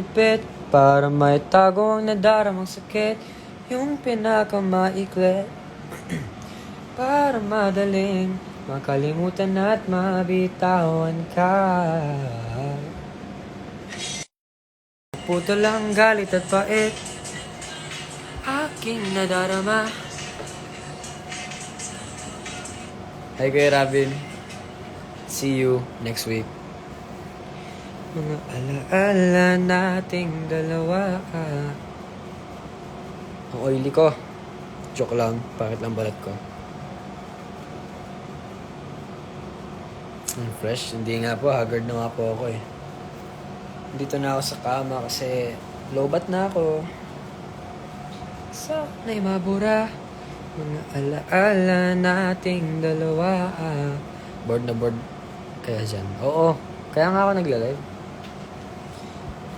Gupit para maitago ang nadaramang sakit, yung pinakamaikli para madaling makalimutan at mabitawan ka. Puto lang galit at pait aking nadarama. Hi Kuya Robin, see you next week. Mga alaala nating dalawa. Ang oily ko. Joke lang, bakit lang balat ko? Fresh? Hindi nga po, haggard na nga po ako eh. Dito na ako sa kama kasi lobat na ako. Sana'y mabura mga alaala nating dalawa. Bored na bored kaya dyan. Oo, kaya nga ako nagla-live.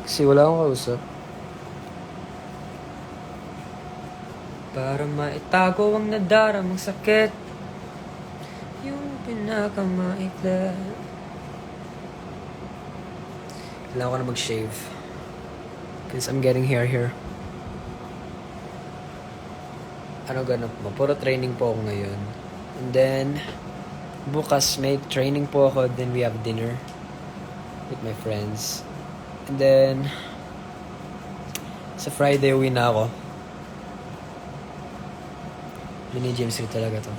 Kasi wala akong kausap. Para maitago ang nadaramang sakit, yung pinakamaikli. Kailangan ko na mag-shave. Because I'm getting hair here. Ano ganap mo? Puro training po ako ngayon. And then, bukas may training po ako. Then we have dinner with my friends. And then, sa Friday, uwi na ako. Mini James Lee talaga to.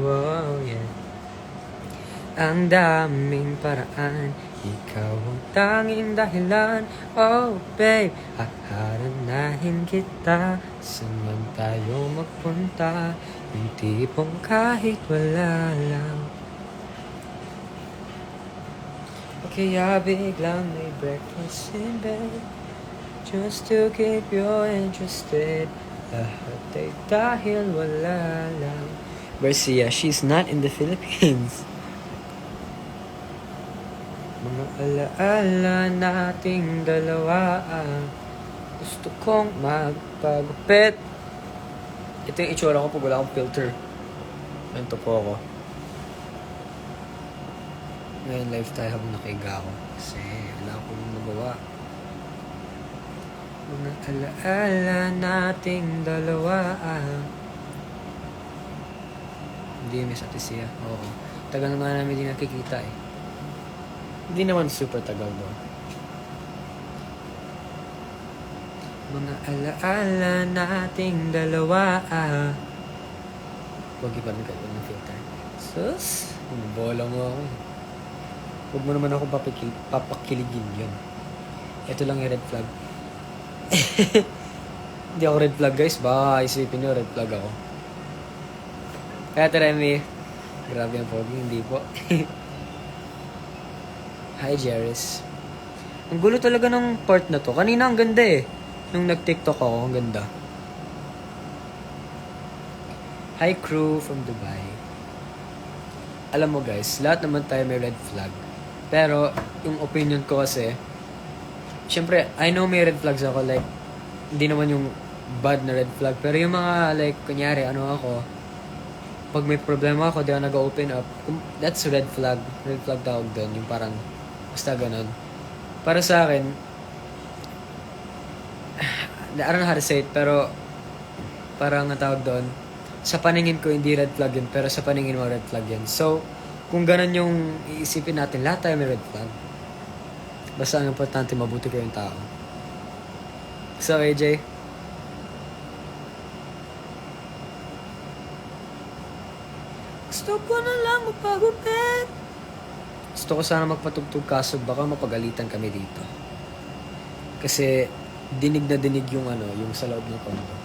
Oh yeah. Ang daming paraan, ikaw ang tanging dahilan. Oh babe, haharanahin kita. Saan man tayo magpunta, yung tipong kahit wala lang. Kaya biglang may breakfast in bed, just to keep you interested. Lahat ay dahil wala lang. Garcia, she's not in the Philippines. Mga alaala nating dalawa. Gusto kong magpagupit. Ito yung itsura ko pag wala akong filter. Ganito po ako. Ngayon live tayo habang nakahiga ako. Kasi wala akong nagawa. Mga alaala nating dalawa. Hindi, Miss Ate Sia. Oo. Tagal na nga namin hindi nakikita eh. Hindi naman super tagal do. Mga alaala nating dalawa. Huwag iba rin kayo ng filter. Sus, bola mo ako. Huwag mo naman ako papakiligin yun. Ito lang yung red flag. Hindi ako red flag guys. Baka isipin nyo red flag ako. Kaya Remy, grabe ang pogi. Hindi po. Hi Jerris. Ang gulo talaga ng part na to. Kanina ang ganda eh. Nung nag-TikTok ako, ang ganda. Hi crew from Dubai. Alam mo guys, lahat naman tayo may red flag. Pero, yung opinion ko kasi, syempre, I know may red flags ako. Like, hindi naman yung bad na red flag. Pero yung mga, like, kunyari, ano ako, pag may problema ako, di ako nag-open up. That's red flag. Red flag tawag doon. Yung parang, basta ganun. Para sa akin, I don't know how to say it, pero parang ang tawag doon, sa paningin ko, hindi red flag yun, pero sa paningin mo, red flag yun. So, kung ganun yung iisipin natin, lahat tayo may red flag. Basta ang importante, mabuti ko yung tao. So, AJ? Gusto ko na lang mapagupit. Gusto ko sana magpatugtog kaso baka mapagalitan kami dito. Kasi dinig na dinig yung yung sa loob ng condo.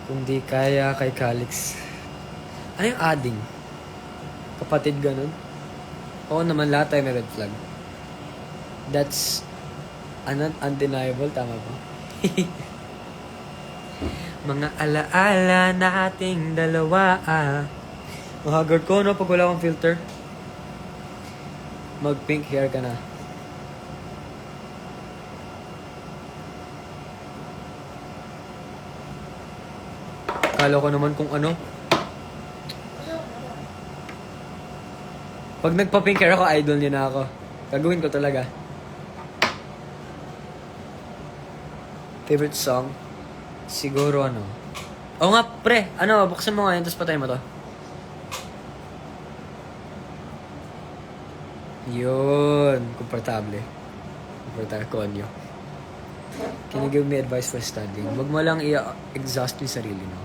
Kung di kaya kay Calix. Ano yung adding? Kapatid ganun? Oo naman, lahat tayo may red flag. That's undeniable, tama ba? Mga alaala nating dalawa. Mahagard ko, no? Pag wala akong filter. Mag-pink hair ka na. Kala ko naman kung ano. Pag nagpa-pink hair ako, idol niya na ako. Gagawin ko talaga. Favorite song? Siguro ano. Oo nga, pre. Ano, buksan mo nga yun, tapos patay mo to. Yun. Komportable. Komportable konyo. Can you give me advice for studying? Huwag mo lang i-exhaust yung sarili mo.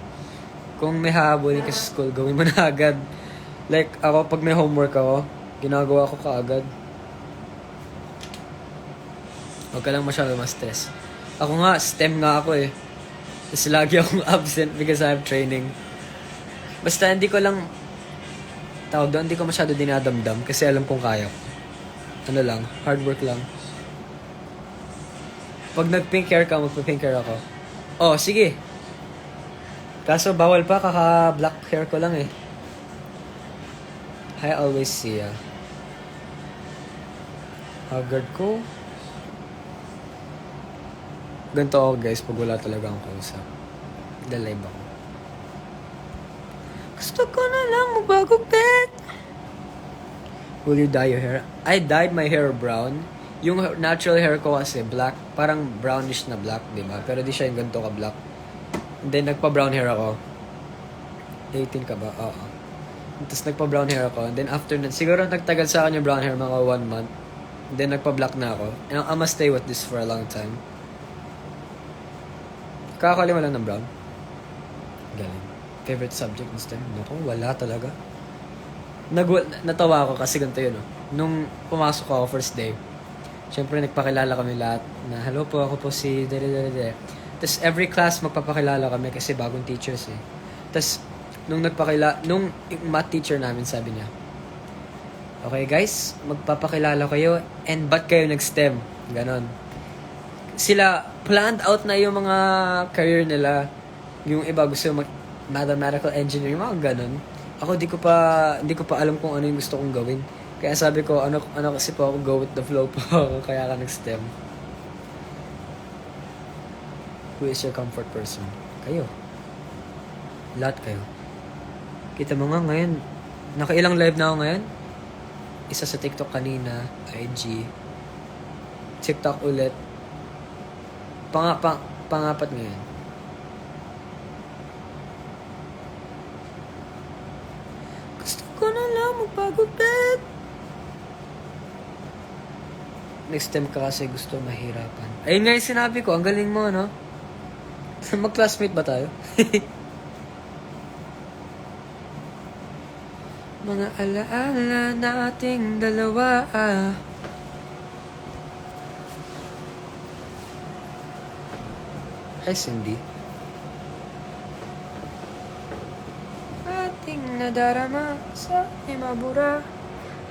Kung may habulin ka sa school, gawin mo na agad. Like, ako, pag may homework ako, ginagawa ko kaagad. Huwag ka lang masyado ma-stress. Ako nga, STEM nga ako eh. Tapos lagi akong absent because I have training. Basta hindi ko lang, tawag doon, hindi ko masyado dinadamdam kasi alam kong kaya ko. Ano lang, hard work lang. Pag nag-pink hair ka, magpa-pink hair ako. Oh, sige. Kaso bawal pa, kaka-black hair ko lang eh. I always see ya. Haggard ko. Ganito ako guys, pag wala talaga akong kausap. Dalive ako. Gusto ko na lang magbagupit. Will you dye your hair? I dyed my hair brown. Yung natural hair ko kasi black. Parang brownish na black, di ba? Pero di siya yung ganito ka black. And then nagpa-brown hair ako. 18 ka ba? Oo. Tapos nagpa-brown hair ako. And then after that, siguro nagtagal sa akin yung brown hair mga 1 month. And then nagpa-black na ako. And I'm gonna stay with this for a long time. Kakakalima lang ng brown. Galing. Favorite subject ng STEM? Naku, wala talaga. Natawa ako kasi ganito yun. Nung pumasok ako first day, syempre nagpakilala kami lahat na, hello po, ako po si Dede. Tapos every class magpapakilala kami kasi bagong teachers eh. Tapos nung yung math teacher namin sabi niya, okay guys, magpapakilala kayo and ba't kayo nag-STEM? Ganon. Sila, planned out na yung mga career nila. Yung iba gusto mathematical engineering, mga ganon. Ako hindi ko pa alam kung ano yung gusto kong gawin. Kaya sabi ko, ano kasi po ako, go with the flow po ako, kaya ka nag-STEM. Who is your comfort person? Kayo. Lahat kayo. Kita mo nga ngayon, nakailang live na ako ngayon. Isa sa TikTok kanina, IG, TikTok ulit. Pangapat ngayon. Gusto ko na lang magpagupit. Next time ka kasi gusto mahirapan. Ayun nga yung sinabi ko, ang galing mo, no? Mag-classmate ba tayo? Mga alaala nating dalawa Hi, Cindy. Ating nadarama sa imabura.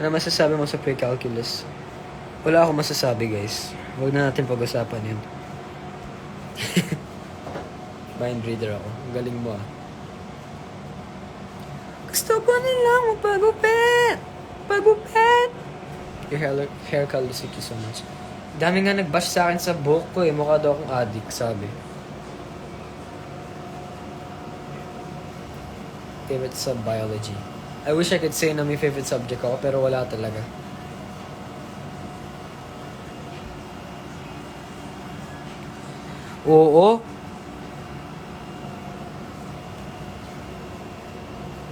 Ano masasabi mo sa pre-calculus? Wala akong masasabi, guys. Huwag na natin pag-usapan yun. Mind reader ako. Ang galing mo Gusto ko nilang magpagupit. Pagupit. Your hair color, thank you so much. Dami nga nag-bash sa akin sa buhok ko eh. Mukha daw akong addict, sabi. Favorite sub biology. I wish I could say na may favorite subject ako, pero wala talaga. Oo.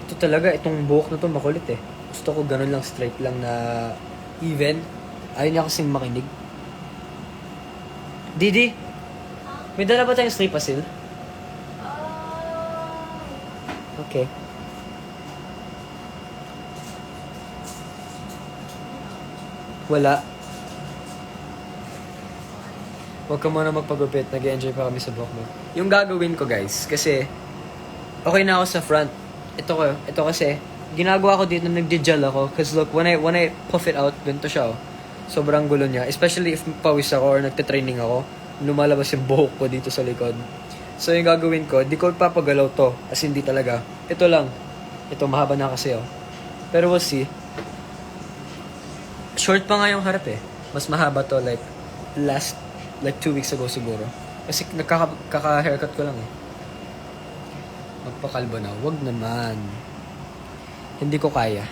Ito talaga, itong buhok na to makulit eh. Gusto ko ganun lang, straight lang na even. Ayaw niya kasing makinig. Didi, may dala ba tayong Sleepasil? Okay. Wala. Huwag ka muna magpagupit. Nag-enjoy pa kami sa buhok mo. Yung gagawin ko, guys, kasi okay na ako sa front. Ito kasi, ginagawa ko dito, nagdi-gel ako. Cause look, when I puff it out, ganito siya, oh. Sobrang gulo niya. Especially if pawis ako or nagte-training ako, lumalabas yung buhok ko dito sa likod. So, yung gagawin ko, di ko papagalaw to. As hindi talaga. Ito lang. Ito, mahaba na kasi, oh. Pero we'll see. Short pa nga yung harap, eh. Mas mahaba to, like 2 weeks ago siguro. Kasi kaka-haircut ko lang, eh. Magpakalbo na. Wag naman. Hindi ko kaya.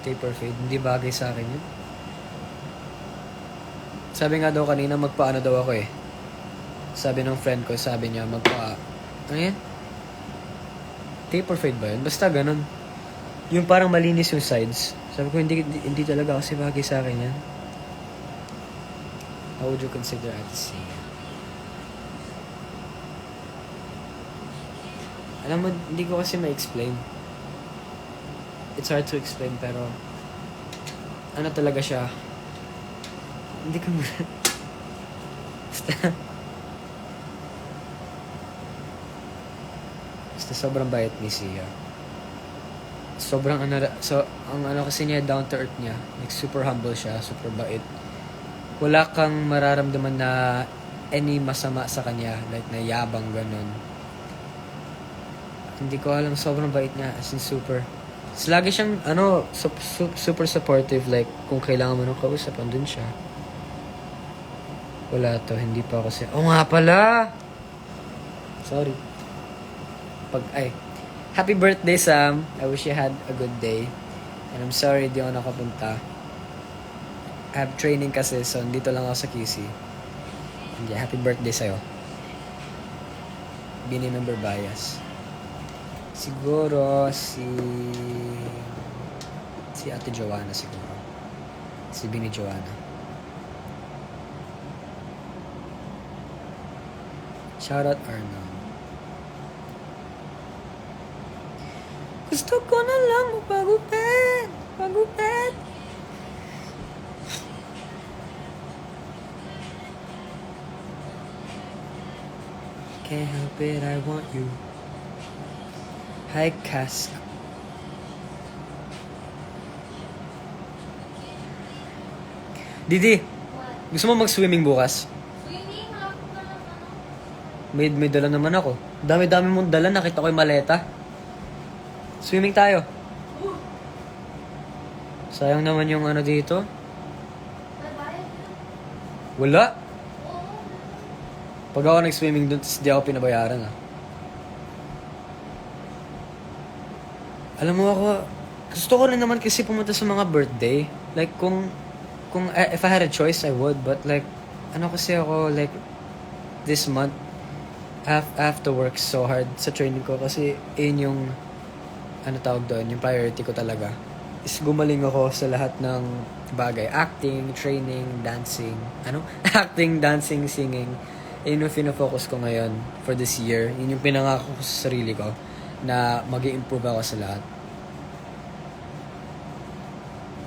Taper fade. Hindi bagay sa akin yun. Sabi nga daw kanina, magpaano daw ako eh. Sabi ng friend ko, sabi niya, ano yan? Taper fade ba yun? Basta ganun. Yung parang malinis yung sides. Sabi ko, hindi talaga kasi bagay sa akin yan. How would you consider at sea? Alam mo, hindi ko kasi ma-explain. It's hard to explain, pero ano talaga siya? Hindi ko basta sobrang bait ni Sia. Sobrang ang ano kasi niya, down to earth niya. Like, super humble siya, super bait. Wala kang mararamdaman na any masama sa kanya, like na yabang ganun. Hindi ko alam, sobrang bait niya, as in super. So, lagi siyang, super supportive, like, kung kailangan mo ng kausap, andun siya. Wala to, hindi pa ako nga pala! Sorry. Happy birthday, Sam! I wish you had a good day. And I'm sorry, di ako nakapunta. I have training kasi, so dito lang ako sa QC. And yeah, happy birthday sa'yo. Bini member bias. Siguro si Ate Joanna siguro. Si Bini Joanna. Shoutout Arnold. Gusto ko na lang magpagupit. Pagupit. Can't help it, I want you. Hi, Cask. Didi, gusto mo mag-swimming bukas? Swimming? Hapon na lang May dala naman ako. Dami-dami mong dala, nakita ko yung maleta. Swimming tayo. Sayang naman yung ano dito. May bayad na. Wala. Oo. Pag ako nag-swimming doon, di ako pinabayaran Alam mo ako, gusto ko rin naman kasi pumunta sa mga birthday. Like, if I had a choice, I would. But like, ano kasi ako, like, this month, I have to work so hard sa training ko kasi yun yung, ano tawag doon, yung priority ko talaga. Is gumaling ako sa lahat ng bagay. Acting, training, dancing. Acting, dancing, singing. Yun yung fina-focus ko ngayon for this year. Yun yung pinangako ko sa sarili ko na mag-i-improve ako sa lahat.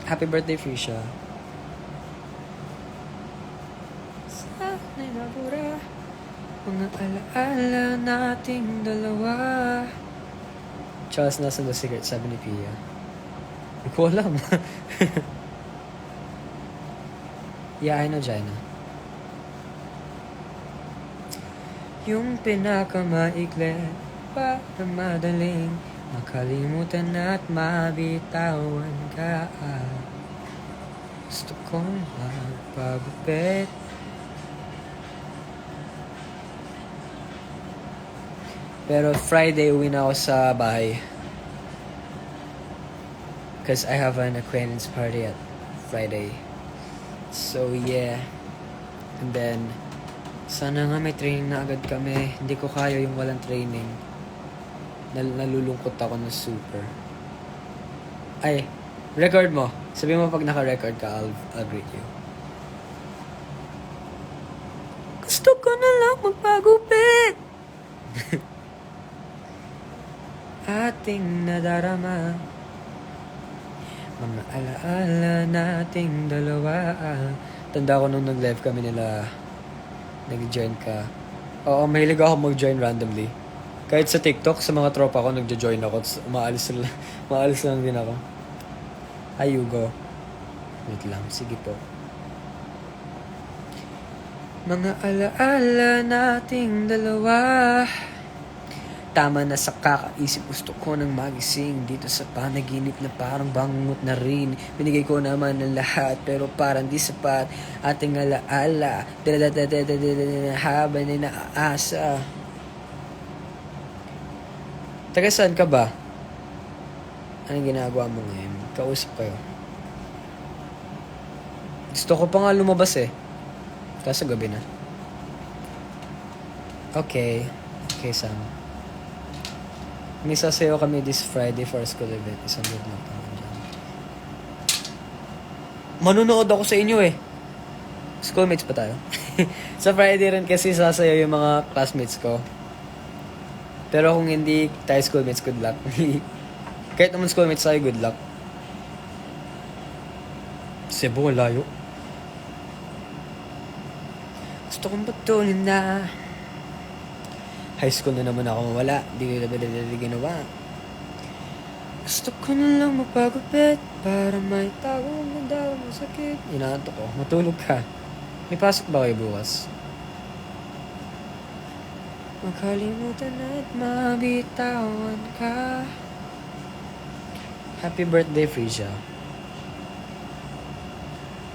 Happy birthday, Frisha. Sana'y nabura mga alaala nating dalawa. Charles, nasa The Secret, sabi ni Pia. Hindi ko alam. Yeah, I know, Jaina. Yung pinakamaikli para madaling makalimutan at mabitawan ka. Gusto kong magpagupit. Pero Friday, uwi na ako sa bahay. Because I have an acquaintance party at Friday. So, yeah. And then, sana nga may training na agad kami. Hindi ko kaya yung walang training. Nalulungkot ako na super. Ay, record mo. Sabi mo pag naka-record ka, I'll greet you. Gusto ko na lang magpagupit. Ating nadarama mga alaala nating dalawa. Tanda ko nung nag-live kami nila, nag-join ka. Oo, mahilig ako mag-join randomly. Kahit sa TikTok, sa mga tropa ko, nag-join ako. Maalis lang din ako. Hi, Hugo. Wait lang, sige po. Mga alaala nating dalawa. Tama na sa kakaisip, gusto ko nang magising dito sa panaginip na parang bangungot na rin. Binigay ko naman ng lahat pero parang di sapat. Ating alaala, habang na naaasa. Taga saan ka ba? Anong ginagawa mo ngayon? Kausap kayo. Gusto ko pa nga lumabas eh. Kaso gabi na. Okay. Okay, Sam. May sasayaw kami this Friday for a school event. Isang good luck naman dyan. Manunood ako sa inyo eh. Schoolmates pa tayo. Sa Friday rin kasi sasayaw yung mga classmates ko. Pero kung hindi tayo schoolmates, good luck. Kahit naman schoolmates tayo, good luck. Cebu, layo. Gusto kong patuloy na high school na naman ako mawala. Di ko na ginawa. Gusto ko na lang magpagupit para may tawag na daw masakit. Inaanto ko. Matulog ka. May pasok ba kayo bukas? Makalimutan at mabitawan ka. Happy birthday, Freesia.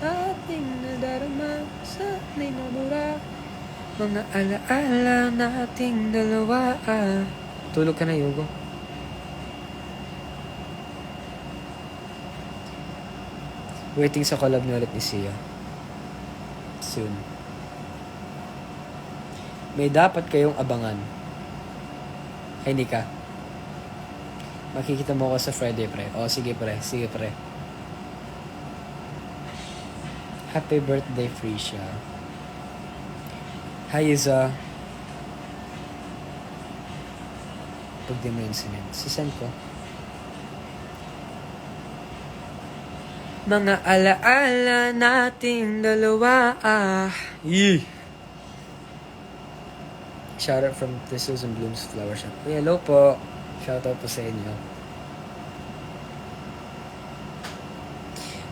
Ating nadarama sa may nabura. Mga alaala nating dalawa. Tulog ka na, Yugo. Waiting sa collab ni ulit ni Sia. Soon. May dapat kayong abangan. Ay, hindi ka. Makikita mo ako sa Friday, pre. O, sige, pre. Sige, pre. Happy birthday, Freesia. Hi, Iza. Pag di mo yung sinend. Sisend ko. Mga alaala nating dalawa. Yee! Shoutout from the Susan Bloom's Flower Shop. Uy, hello po. Shoutout po sa inyo.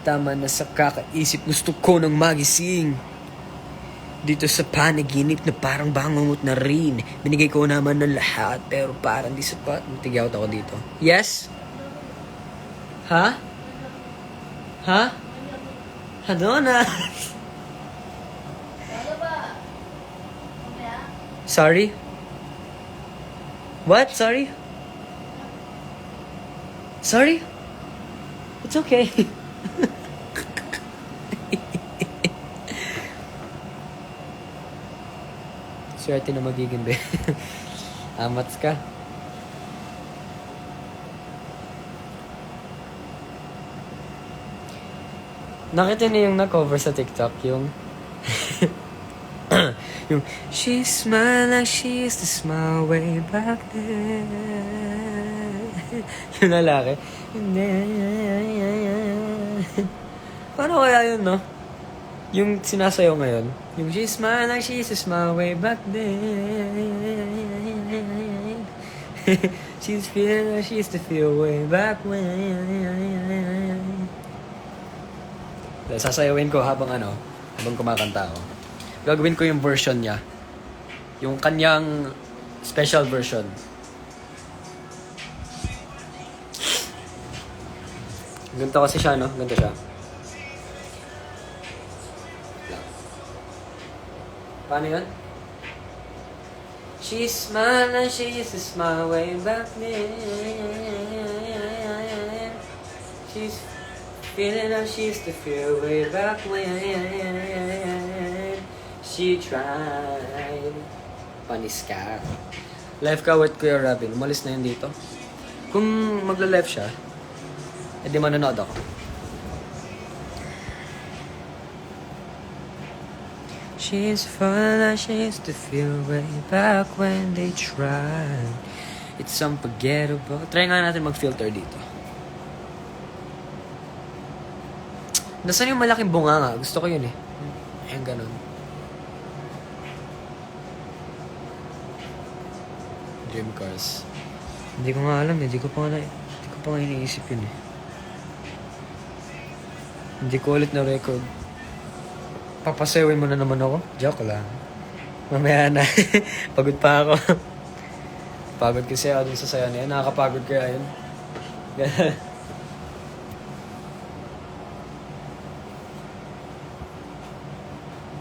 Tama na sa kakaisip. Gusto ko ng magising. Dito sa panaginip na parang bangungot na rin. Binigay ko naman ng lahat pero parang di sapat. Tigawat ako dito. Yes? Ha? Ha? Ano na? Ano ba? Mamaya? Sorry? What? Sorry? Sorry? It's okay. Swerte na magiging be. Amats ka. Nakita niyo yung na-cover sa TikTok, yung yung she smiled like she used to smile way back then. Yung lalaki. Paano kaya yun, no? Yung sinasayaw ngayon. Yung she smiled like she used to smile way back then. She's feeling like she used to feel way back when. Sasayawin ko habang kumakanta ako. Gagawin ko yung version niya. Yung kanyang special version. Ganito kasi siya, no? Ganito siya. Paano yun? She smiled and she used to smile way back then. She's feeling how she used to feel way back when she tried. Panis ka. Live ka with Kuya Robin. Umalis na yun dito. Kung magla-live siya, edi manonood ako. She's falling like she used to feel way back when they tried. It's unforgettable. Try nga natin mag-filter dito. Nasaan yung malaking bunganga? Gusto ko yun eh. Ayan, ganun. Dream cars. Hindi ko nga alam eh. Hindi ko pa nga iniisip yun eh. Hindi ko ulit na record. Papasewin mo na naman ako? Joke lang. Mamaya na. Pagod pa ako. Pagod kasi ako dun sa sayo na yan. Nakakapagod kaya yun.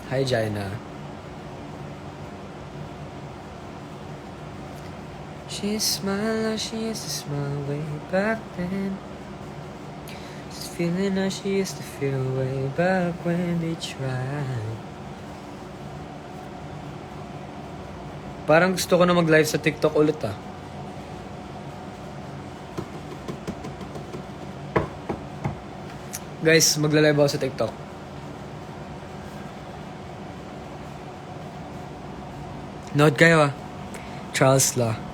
Hi, Jaina. She smiled like she used to smile way back then. She's feeling how she used to feel way back when they tried. Parang gusto ko na mag-live sa TikTok ulit ah. Guys, magla-live ako sa TikTok. Note kayo ah. Charles Law.